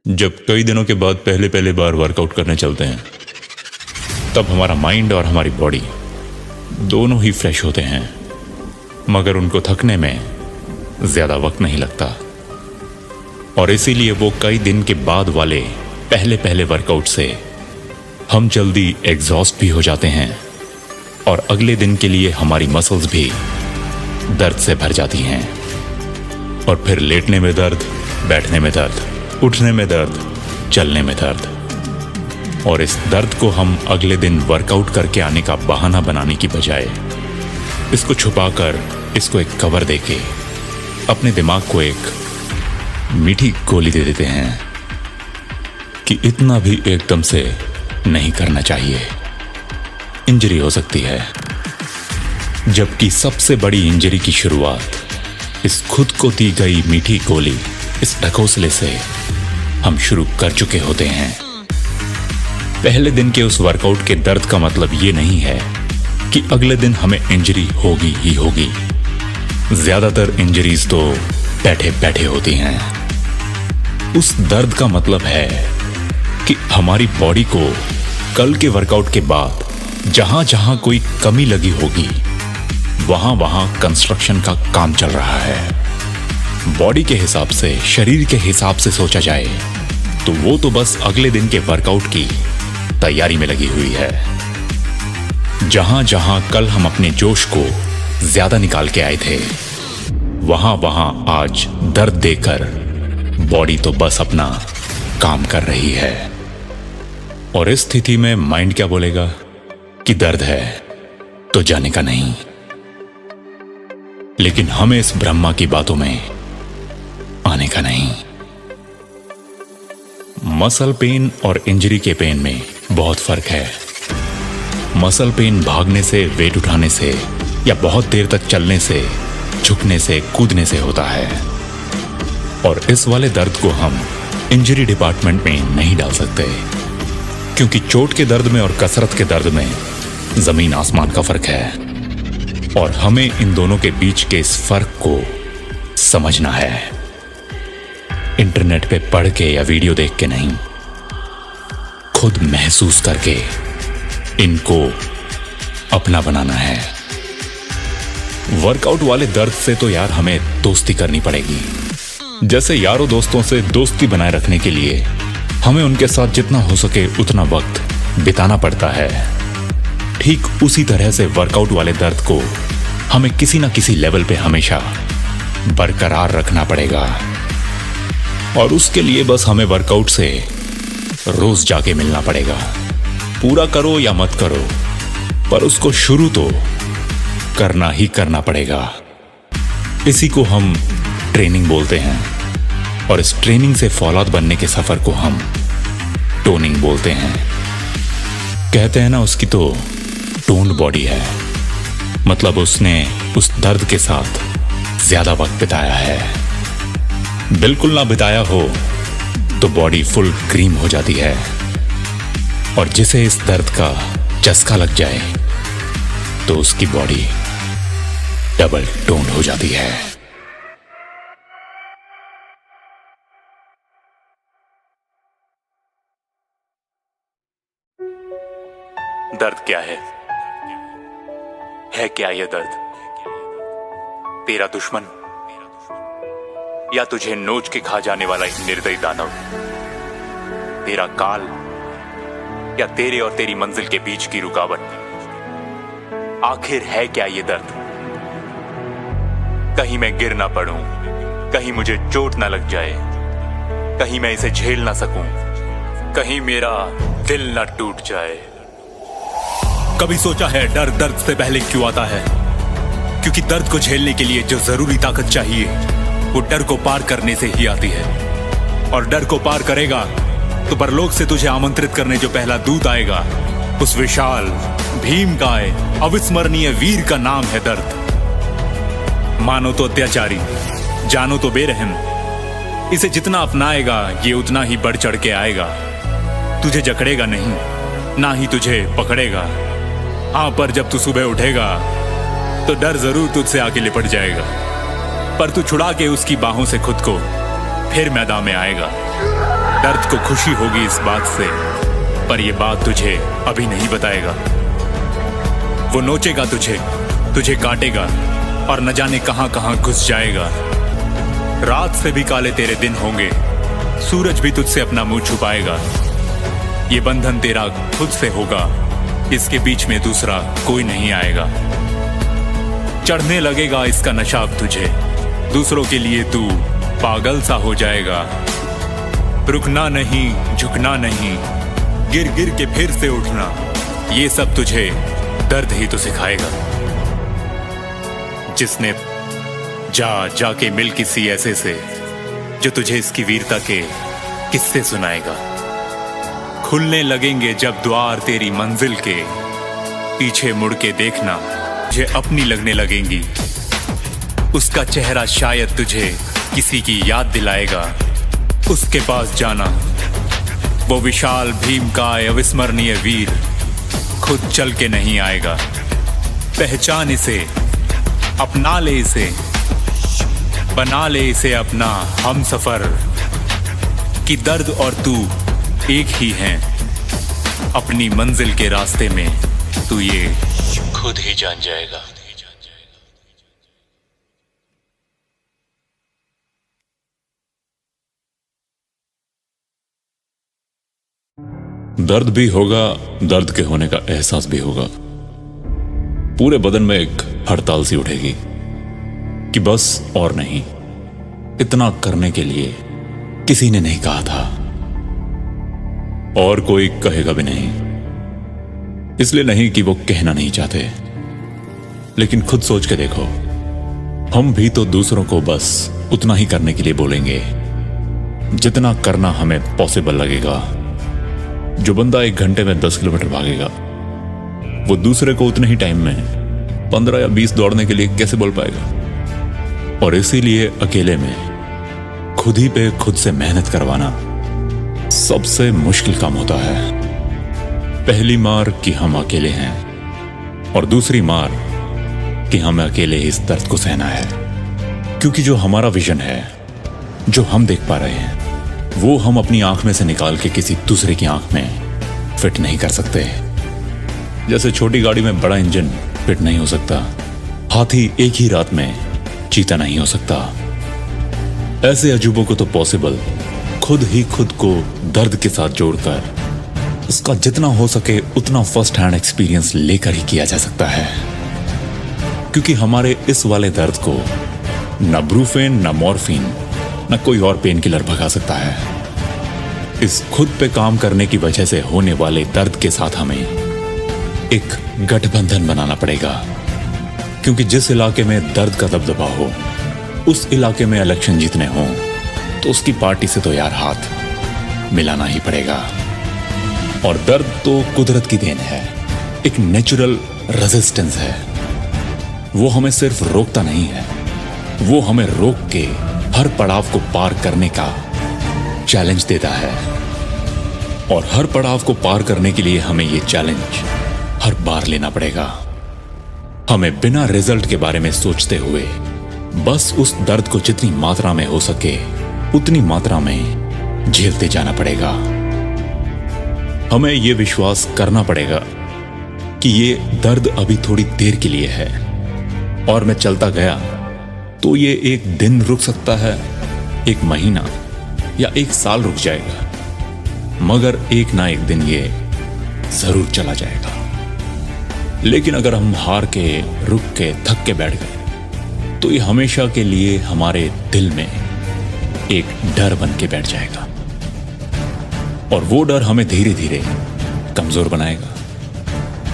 जब कई दिनों के बाद पहले पहले बार वर्कआउट करने चलते हैं तब हमारा माइंड और हमारी बॉडी दोनों ही फ्रेश होते हैं, मगर उनको थकने में ज्यादा वक्त नहीं लगता और इसीलिए वो कई दिन के बाद वाले पहले पहले वर्कआउट से हम जल्दी एग्जॉस्ट भी हो जाते हैं और अगले दिन के लिए हमारी मसल्स भी दर्द से भर जाती हैं और फिर लेटने में दर्द, बैठने में दर्द, उठने में दर्द, चलने में दर्द। और इस दर्द को हम अगले दिन वर्कआउट करके आने का बहाना बनाने की बजाय इसको छुपाकर इसको एक कवर देके अपने दिमाग को एक मीठी गोली दे देते हैं कि इतना भी एकदम से नहीं करना चाहिए, इंजरी हो सकती है। जबकि सबसे बड़ी इंजरी की शुरुआत इस खुद को दी गई मीठी गोली, इस ढकोसले से हम शुरू कर चुके होते हैं। पहले दिन के उस वर्कआउट के दर्द का मतलब ये नहीं है कि अगले दिन हमें इंजरी होगी ही होगी। ज्यादातर इंजरीज तो बैठे बैठे होती हैं। उस दर्द का मतलब है कि हमारी बॉडी को कल के वर्कआउट के बाद जहां जहां कोई कमी लगी होगी वहां वहां कंस्ट्रक्शन का काम चल रहा है। बॉडी के हिसाब से, शरीर के हिसाब से सोचा जाए तो वो तो बस अगले दिन के वर्कआउट की तैयारी में लगी हुई है। जहां जहां कल हम अपने जोश को ज्यादा निकाल के आए थे वहां वहां आज दर्द देकर बॉडी तो बस अपना काम कर रही है। और इस स्थिति में माइंड क्या बोलेगा कि दर्द है तो जाने का नहीं। लेकिन हमें इस ब्रह्मा की बातों में आने का नहीं। मसल पेन और इंजरी के पेन में बहुत फर्क है। मसल पेन भागने से, वेट उठाने से या बहुत देर तक चलने से, झुकने से, कूदने से होता है और इस वाले दर्द को हम इंजरी डिपार्टमेंट में नहीं डाल सकते क्योंकि चोट के दर्द में और कसरत के दर्द में जमीन आसमान का फर्क है और हमें इन दोनों के बीच के इस फर्क को समझना है। इंटरनेट पे पढ़ के या वीडियो देख के नहीं, खुद महसूस करके इनको अपना बनाना है। वर्कआउट वाले दर्द से तो यार हमें दोस्ती करनी पड़ेगी। जैसे यारों दोस्तों से दोस्ती बनाए रखने के लिए हमें उनके साथ जितना हो सके उतना वक्त बिताना पड़ता है, ठीक उसी तरह से वर्कआउट वाले दर्द को हमें किसी ना किसी लेवल पे हमेशा बरकरार रखना पड़ेगा। और उसके लिए बस हमें वर्कआउट से रोज जाके मिलना पड़ेगा। पूरा करो या मत करो, पर उसको शुरू तो करना ही करना पड़ेगा। इसी को हम ट्रेनिंग बोलते हैं और इस ट्रेनिंग से फौलाद बनने के सफर को हम टोनिंग बोलते हैं। कहते हैं ना उसकी तो टोन्ड बॉडी है, मतलब उसने उस दर्द के साथ ज्यादा वक्त बिताया है। बिल्कुल ना बिताया हो तो बॉडी फुल क्रीम हो जाती है और जिसे इस दर्द का चस्का लग जाए तो उसकी बॉडी डबल टोन्ड हो जाती है। दर्द क्या है क्या यह दर्द? तेरा दुश्मन या तुझे नोच के खा जाने वाला एक निर्दयी दानव? तेरा काल या तेरे और तेरी मंजिल के बीच की रुकावट? आखिर है क्या ये दर्द? कहीं मैं गिर ना पड़ूं, कहीं मुझे चोट ना लग जाए, कहीं मैं इसे झेल ना सकूं, कहीं मेरा दिल ना टूट जाए। कभी सोचा है डर दर्द से पहले क्यों आता है? क्योंकि दर्द को झेलने के लिए जो जरूरी ताकत चाहिए वो डर को पार करने से ही आती है। और डर को पार करेगा तो परलोक से तुझे आमंत्रित करने जो पहला दूत आएगा उस विशाल भीम काय अविस्मरणीय वीर का नाम है दर्द। मानो तो अत्याचारी, जानो तो बेरहम, इसे जितना अपनाएगा ये उतना ही बढ़ चढ़ के आएगा। तुझे जकड़ेगा नहीं, ना ही तुझे पकड़ेगा। हाँ, पर जब तू सुबह उठेगा तो डर जरूर तुझसे आके लिपट जाएगा, पर तू छुड़ा के उसकी बाहों से खुद को फिर मैदान में आएगा। दर्द को खुशी होगी इस बात से, पर ये बात तुझे अभी नहीं बताएगा। वो नोचेगा तुझे, तुझे काटेगा और न जाने कहां कहां घुस जाएगा। रात से भी काले तेरे दिन होंगे, सूरज भी तुझसे अपना मुंह छुपाएगा। ये बंधन तेरा खुद से होगा, इसके बीच में दूसरा कोई नहीं आएगा। चढ़ने लगेगा इसका नशा अब तुझे, दूसरों के लिए तू पागल सा हो जाएगा। रुकना नहीं, झुकना नहीं, गिर गिर के फिर से उठना, ये सब तुझे दर्द ही तो सिखाएगा। जिसने जाके मिल किसी ऐसे से जो तुझे इसकी वीरता के किस्से सुनाएगा। खुलने लगेंगे जब द्वार तेरी मंजिल के, पीछे मुड़ के देखना तुझे अपनी लगने लगेंगी। उसका चेहरा शायद तुझे किसी की याद दिलाएगा। उसके पास जाना, वो विशाल भीम का अविस्मरणीय वीर खुद चल के नहीं आएगा। पहचान इसे, अपना ले इसे, बना ले इसे अपना हमसफर, कि दर्द और तू एक ही हैं। अपनी मंजिल के रास्ते में तू ये खुद ही जान जाएगा। दर्द भी होगा, दर्द के होने का एहसास भी होगा। पूरे बदन में एक हड़ताल सी उठेगी कि बस और नहीं, इतना करने के लिए किसी ने नहीं कहा था और कोई कहेगा भी नहीं। इसलिए नहीं कि वो कहना नहीं चाहते, लेकिन खुद सोच के देखो, हम भी तो दूसरों को बस उतना ही करने के लिए बोलेंगे जितना करना हमें पॉसिबल लगेगा। जो बंदा 1 घंटे में 10 किलोमीटर भागेगा, वो दूसरे को उतने ही टाइम में 15 या 20 दौड़ने के लिए कैसे बोल पाएगा। और इसीलिए अकेले में खुद ही पे खुद से मेहनत करवाना सबसे मुश्किल काम होता है। पहली मार कि हम अकेले हैं, और दूसरी मार कि हमें अकेले इस दर्द को सहना है। क्योंकि जो हमारा विजन है, जो हम देख पा रहे हैं, वो हम अपनी आंख में से निकाल के किसी दूसरे की आंख में फिट नहीं कर सकते। जैसे छोटी गाड़ी में बड़ा इंजन फिट नहीं हो सकता, हाथी एक ही रात में चीता नहीं हो सकता। ऐसे अजूबों को तो पॉसिबल खुद ही खुद को दर्द के साथ जोड़कर उसका जितना हो सके उतना फर्स्ट हैंड एक्सपीरियंस लेकर ही किया जा सकता है। क्योंकि हमारे इस वाले दर्द को न ब्रूफेन, न मॉर्फिन, न कोई और पेन किलर भगा सकता है। इस खुद पे काम करने की वजह से होने वाले दर्द के साथ हमें एक गठबंधन बनाना पड़ेगा। क्योंकि जिस इलाके में दर्द का दबदबा हो, उस इलाके में इलेक्शन जीतने हो, तो उसकी पार्टी से तो यार हाथ मिलाना ही पड़ेगा। और दर्द तो कुदरत की देन है, एक नेचुरल रेजिस्टेंस है। वो हमें सिर्फ रोकता नहीं है, वो हमें रोक के हर पड़ाव को पार करने का चैलेंज देता है। और हर पड़ाव को पार करने के लिए हमें ये चैलेंज हर बार लेना पड़ेगा। हमें बिना रिजल्ट के बारे में सोचते हुए बस उस दर्द को जितनी मात्रा में हो सके उतनी मात्रा में झेलते जाना पड़ेगा। हमें यह विश्वास करना पड़ेगा कि ये दर्द अभी थोड़ी देर के लिए है, और मैं चलता गया तो ये 1 दिन रुक सकता है, 1 महीना या 1 साल रुक जाएगा, मगर एक ना एक दिन ये जरूर चला जाएगा। लेकिन अगर हम हार के, रुक के, थक के बैठ गए, तो ये हमेशा के लिए हमारे दिल में एक डर बन के बैठ जाएगा, और वो डर हमें धीरे धीरे कमजोर बनाएगा।